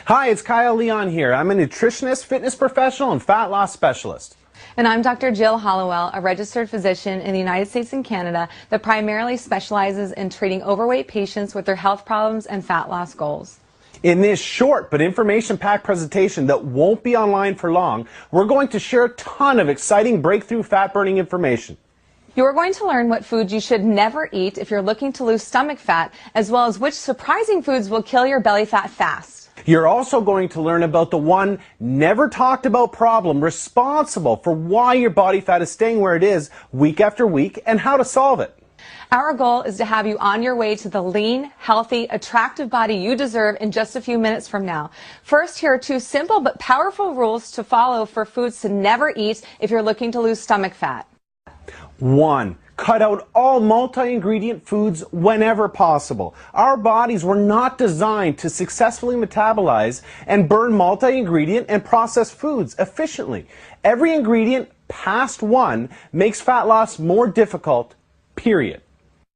Hi, it's Kyle Leon here. I'm a nutritionist, fitness professional, and fat loss specialist. And I'm Dr. Jill Hollowell, a registered physician in the United States and Canada that primarily specializes in treating overweight patients with their health problems and fat loss goals. In this short but information-packed presentation that won't be online for long, we're going to share a ton of exciting breakthrough fat-burning information. You're going to learn what foods you should never eat if you're looking to lose stomach fat, as well as which surprising foods will kill your belly fat fast. You're also going to learn about the one never talked about problem responsible for why your body fat is staying where it is week after week and how to solve it. Our goal is to have you on your way to the lean, healthy, attractive body you deserve in just a few minutes from now. First, here are two simple but powerful rules to follow for foods to never eat if you're looking to lose stomach fat. 1. Cut out all multi-ingredient foods whenever possible. Our bodies were not designed to successfully metabolize and burn multi-ingredient and processed foods efficiently. Every ingredient past 1 makes fat loss more difficult, period.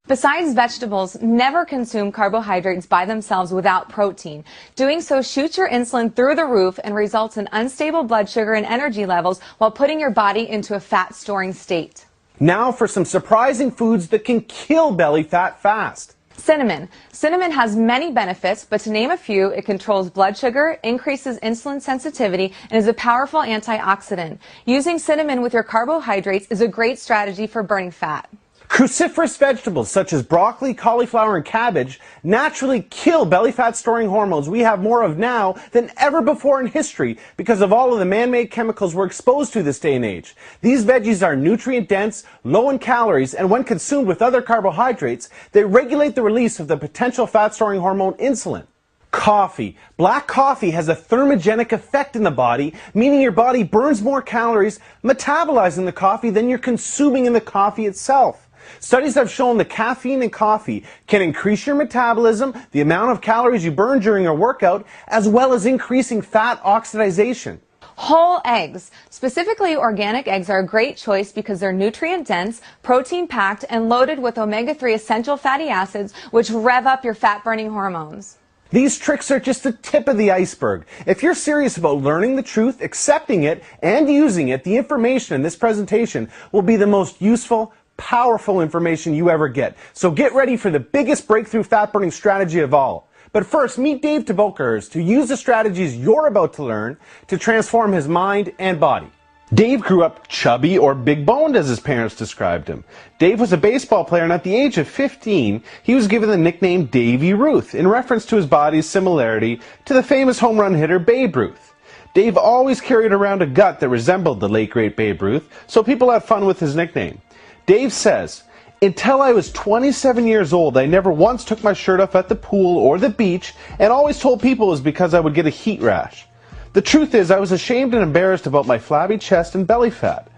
Besides vegetables, never consume carbohydrates by themselves without protein. Doing so shoots your insulin through the roof and results in unstable blood sugar and energy levels while putting your body into a fat-storing state. Now for some surprising foods that can kill belly fat fast. Cinnamon. Cinnamon has many benefits, but to name a few, it controls blood sugar, increases insulin sensitivity, and is a powerful antioxidant. Using cinnamon with your carbohydrates is a great strategy for burning fat. Cruciferous vegetables such as broccoli, cauliflower, and cabbage naturally kill belly fat storing hormones we have more of now than ever before in history because of all of the man-made chemicals we're exposed to this day and age. These veggies are nutrient dense, low in calories, and when consumed with other carbohydrates, they regulate the release of the potential fat storing hormone insulin. Coffee. Black coffee has a thermogenic effect in the body, meaning your body burns more calories metabolizing the coffee than you're consuming in the coffee itself. Studies have shown that caffeine in coffee can increase your metabolism, the amount of calories you burn during a workout, as well as increasing fat oxidation. Whole eggs, specifically organic eggs, are a great choice because they're nutrient-dense, protein-packed, and loaded with omega-3 essential fatty acids, which rev up your fat-burning hormones. These tricks are just the tip of the iceberg. If you're serious about learning the truth, accepting it, and using it, the information in this presentation will be the most useful, powerful information you ever get. So get ready for the biggest breakthrough fat-burning strategy of all. But first, meet Dave Tebokers to use the strategies you're about to learn to transform his mind and body. Dave grew up chubby or big-boned, as his parents described him. Dave was a baseball player, and at the age of 15, he was given the nickname Davey Ruth in reference to his body's similarity to the famous home run hitter Babe Ruth. Dave always carried around a gut that resembled the late great Babe Ruth, so people had fun with his nickname. Dave says, "Until I was 27 years old, I never once took my shirt off at the pool or the beach and always told people it was because I would get a heat rash. The truth is, I was ashamed and embarrassed about my flabby chest and belly fat.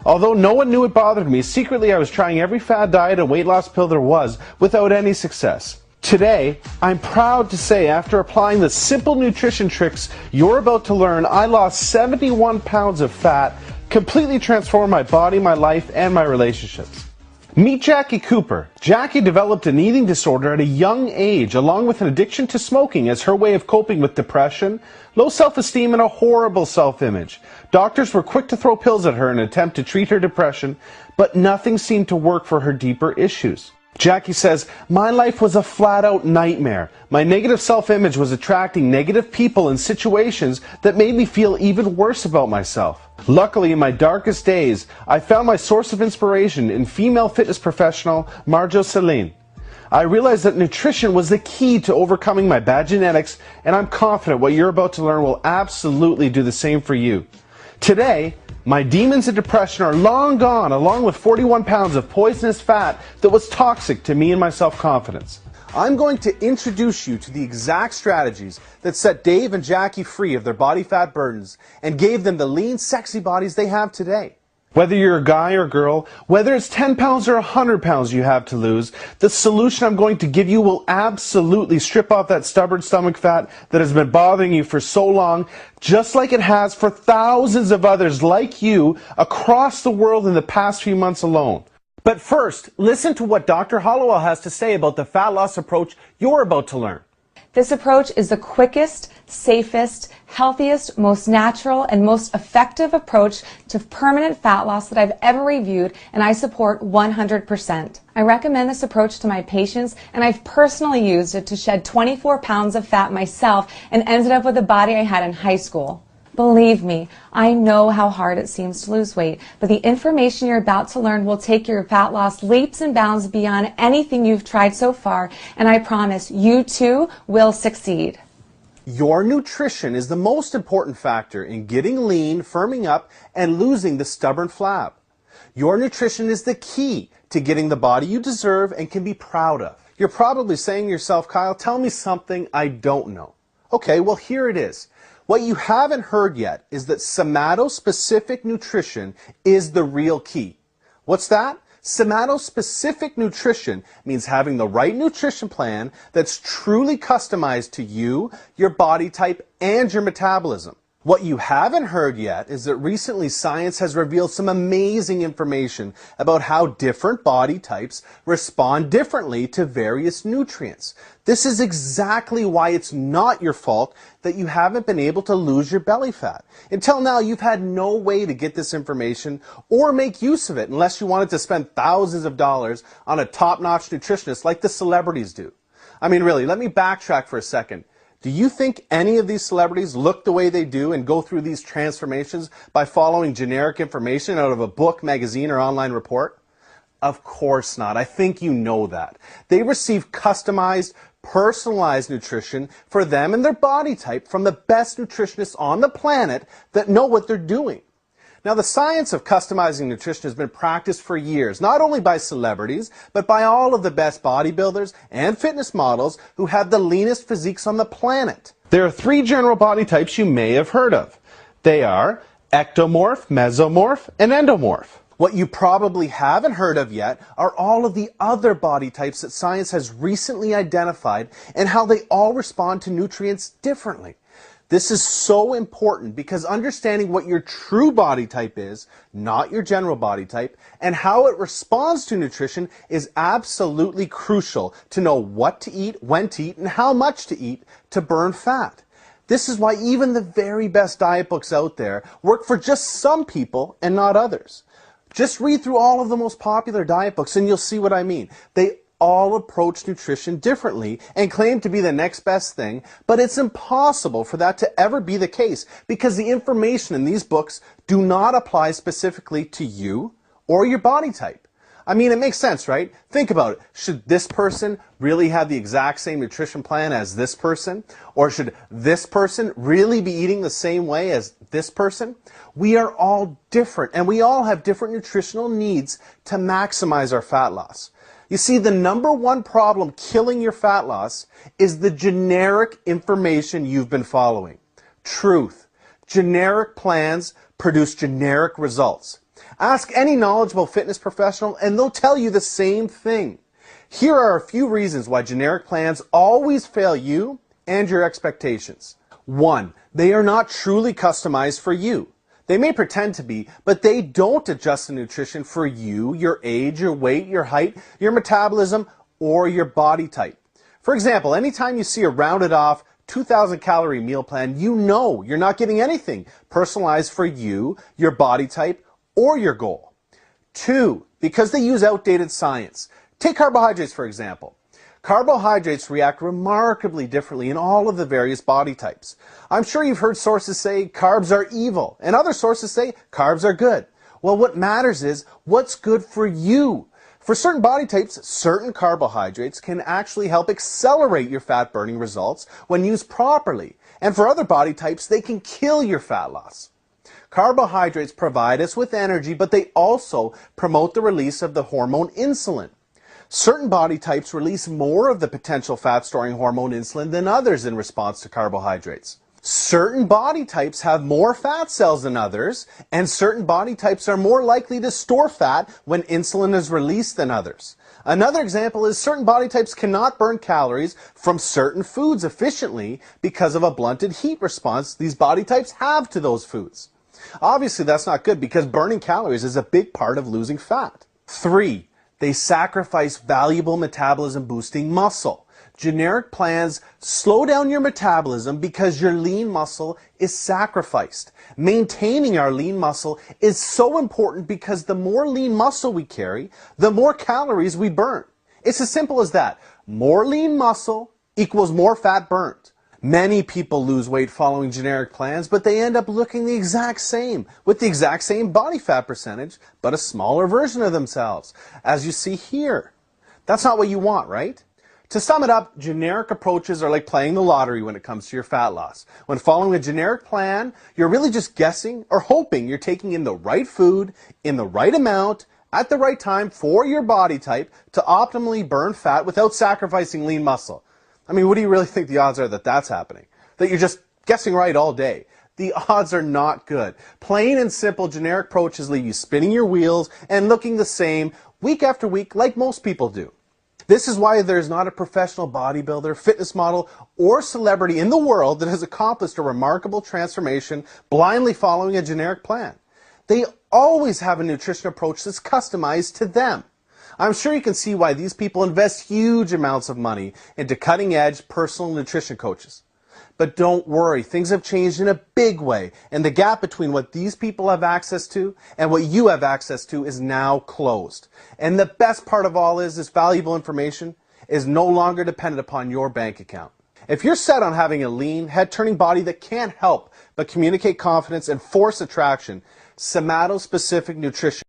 Although no one knew it bothered me, secretly I was trying every fad diet and weight loss pill there was without any success. Today, I'm proud to say after applying the simple nutrition tricks you're about to learn, I lost 71 pounds of fat, completely transformed my body, my life, and my relationships." Meet Jackie Cooper. Jackie developed an eating disorder at a young age, along with an addiction to smoking as her way of coping with depression, low self-esteem, and a horrible self-image. Doctors were quick to throw pills at her in an attempt to treat her depression, but nothing seemed to work for her deeper issues. Jackie says, "My life was a flat-out nightmare. My negative self-image was attracting negative people and situations that made me feel even worse about myself. Luckily, in my darkest days, I found my source of inspiration in female fitness professional Marjo Celine. I realized that nutrition was the key to overcoming my bad genetics, and I'm confident what you're about to learn will absolutely do the same for you. Today, my demons and depression are long gone, along with 41 pounds of poisonous fat that was toxic to me and my self-confidence. I'm going to introduce you to the exact strategies that set Dave and Jackie free of their body fat burdens and gave them the lean, sexy bodies they have today. Whether you're a guy or girl, whether it's 10 pounds or 100 pounds you have to lose, the solution I'm going to give you will absolutely strip off that stubborn stomach fat that has been bothering you for so long, just like it has for thousands of others like you across the world in the past few months alone. But first, listen to what Dr. Hollowell has to say about the fat loss approach you're about to learn. This approach is the quickest, safest, healthiest, most natural, and most effective approach to permanent fat loss that I've ever reviewed, and I support 100%. I recommend this approach to my patients, and I've personally used it to shed 24 pounds of fat myself and ended up with the body I had in high school. Believe me, I know how hard it seems to lose weight, but the information you're about to learn will take your fat loss leaps and bounds beyond anything you've tried so far, and I promise you too will succeed. Your nutrition is the most important factor in getting lean, firming up, and losing the stubborn flab. Your nutrition is the key to getting the body you deserve and can be proud of. You're probably saying to yourself, Kyle, tell me something I don't know. Okay, well here it is. What you haven't heard yet is that somatospecific nutrition is the real key. What's that? Somatospecific nutrition means having the right nutrition plan that's truly customized to you, your body type, and your metabolism. What you haven't heard yet is that recently science has revealed some amazing information about how different body types respond differently to various nutrients. This is exactly why it's not your fault that you haven't been able to lose your belly fat. Until now, you've had no way to get this information or make use of it unless you wanted to spend thousands of dollars on a top-notch nutritionist like the celebrities do. I mean, really, let me backtrack for a second. Do you think any of these celebrities look the way they do and go through these transformations by following generic information out of a book, magazine, or online report? Of course not. I think you know that. They receive customized, personalized nutrition for them and their body type from the best nutritionists on the planet that know what they're doing. Now, the science of customizing nutrition has been practiced for years, not only by celebrities, but by all of the best bodybuilders and fitness models who have the leanest physiques on the planet. There are three general body types you may have heard of. They are ectomorph, mesomorph, and endomorph. What you probably haven't heard of yet are all of the other body types that science has recently identified and how they all respond to nutrients differently. This is so important because understanding what your true body type is, not your general body type, and how it responds to nutrition is absolutely crucial to know what to eat, when to eat, and how much to eat to burn fat. This is why even the very best diet books out there work for just some people and not others. Just read through all of the most popular diet books and you'll see what I mean. They all approach nutrition differently and claim to be the next best thing, but it's impossible for that to ever be the case because the information in these books do not apply specifically to you or your body type. I mean, it makes sense, right? Think about it. Should this person really have the exact same nutrition plan as this person? Or should this person really be eating the same way as this person? We are all different, and we all have different nutritional needs to maximize our fat loss. You see, the number one problem killing your fat loss is the generic information you've been following. Truth. Generic plans produce generic results. Ask any knowledgeable fitness professional and they'll tell you the same thing. Here are a few reasons why generic plans always fail you and your expectations. 1. They are not truly customized for you. They may pretend to be, but they don't adjust the nutrition for you, your age, your weight, your height, your metabolism, or your body type. For example, anytime you see a rounded off 2,000 calorie meal plan, you know you're not getting anything personalized for you, your body type, or your goal. 2, because they use outdated science. Take carbohydrates, for example. Carbohydrates react remarkably differently in all of the various body types. I'm sure you've heard sources say carbs are evil, and other sources say carbs are good. Well, what matters is what's good for you. For certain body types, certain carbohydrates can actually help accelerate your fat burning results when used properly. And for other body types, they can kill your fat loss. Carbohydrates provide us with energy, but they also promote the release of the hormone insulin. Certain body types release more of the potential fat-storing hormone insulin than others in response to carbohydrates. Certain body types have more fat cells than others, and certain body types are more likely to store fat when insulin is released than others. Another example is certain body types cannot burn calories from certain foods efficiently because of a blunted heat response these body types have to those foods. Obviously, that's not good because burning calories is a big part of losing fat. 3. They sacrifice valuable metabolism-boosting muscle. generic plans slow down your metabolism because your lean muscle is sacrificed. Maintaining our lean muscle is so important because the more lean muscle we carry, the more calories we burn. It's as simple as that. More lean muscle equals more fat burnt. Many people lose weight following generic plans, but they end up looking the exact same, with the exact same body fat percentage, but a smaller version of themselves, as you see here. That's not what you want, right? To sum it up, generic approaches are like playing the lottery when it comes to your fat loss. When following a generic plan, you're really just guessing or hoping you're taking in the right food, in the right amount, at the right time for your body type to optimally burn fat without sacrificing lean muscle. I mean, what do you really think the odds are that that's happening? That you're just guessing right all day? The odds are not good. Plain and simple generic approaches leave you spinning your wheels and looking the same week after week like most people do. This is why there's not a professional bodybuilder, fitness model, or celebrity in the world that has accomplished a remarkable transformation blindly following a generic plan. They always have a nutrition approach that's customized to them. I'm sure you can see why these people invest huge amounts of money into cutting-edge personal nutrition coaches. But don't worry, things have changed in a big way, and the gap between what these people have access to and what you have access to is now closed. And the best part of all is this valuable information is no longer dependent upon your bank account. If you're set on having a lean, head-turning body that can't help but communicate confidence and force attraction, somato-specific nutrition